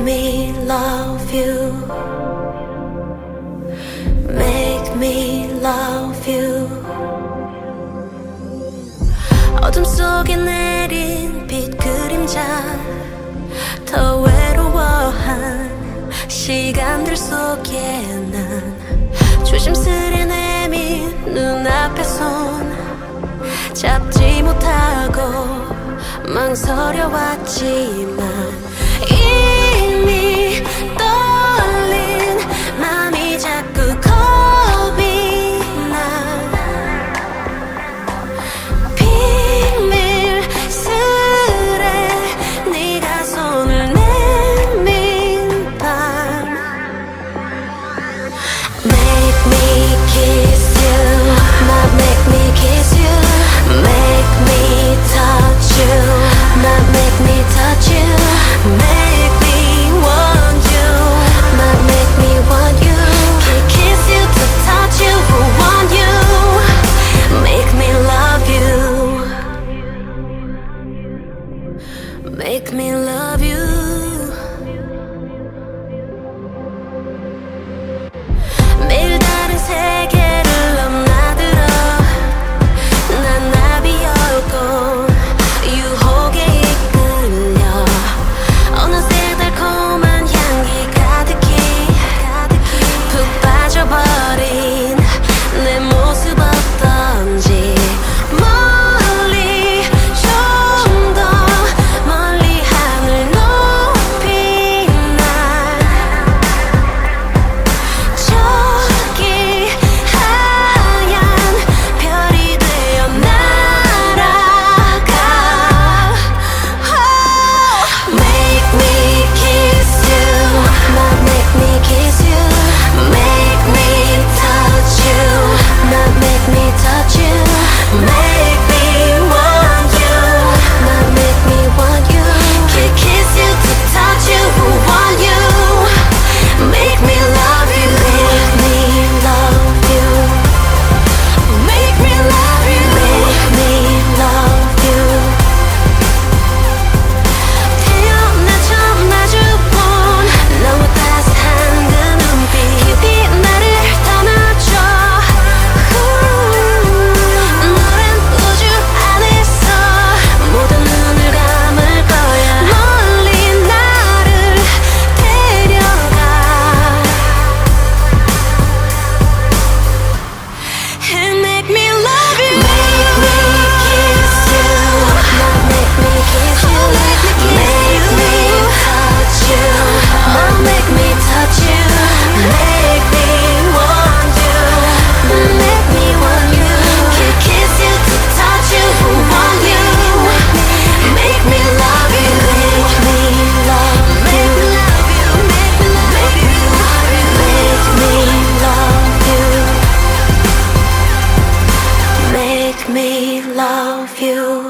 me love you. Make me love you. 어둠 속에 내린 빛 그림자, 더 외로워한 시간들 속에 난 조심스레 내민 눈앞에 손 잡지 못하고 망설여왔지만 이미 떨린 맘이 자꾸 겁이 나. 비밀스레 네가 손을 내민 밤. Make me kiss you, not make me kiss you. Make me touch you, not make me touch you. Make me want you, not make me want you. Can't kiss you to touch you, who want you. Make me love you. Make me love you. 매일 다른 세계를 넘나들어 난 나비였고 유혹에 이끌려 어느새 달콤한 향기 가득히 푹 빠져버린 내 모습 어떤지. 멀리 좀 더 멀리 하늘 높이 날 저기 하얀 별이 되어 날아가. Make me kiss you, not make me kiss you. Make me touch you, not make me touch you. Make me want you, not make me want you. Can't kiss you to touch you, who want you. Make me love you, make me love you. Make me love you, make me love you. 태어나 처음 마주본 너무 따스한 그 눈빛 깊이 나를 떠나줘. 너란 우주 안에서 모든 눈을 감을 거야. 멀리 나를 데려가. And make me love you. Make me kiss you, not make me kiss you. Make me touch you, not make me touch you. Make me want you, make me want you. Can't kiss you to touch you, who want you. Make me love you, make me love you. Make me love you, make me love you. Make me love you. Make me love you.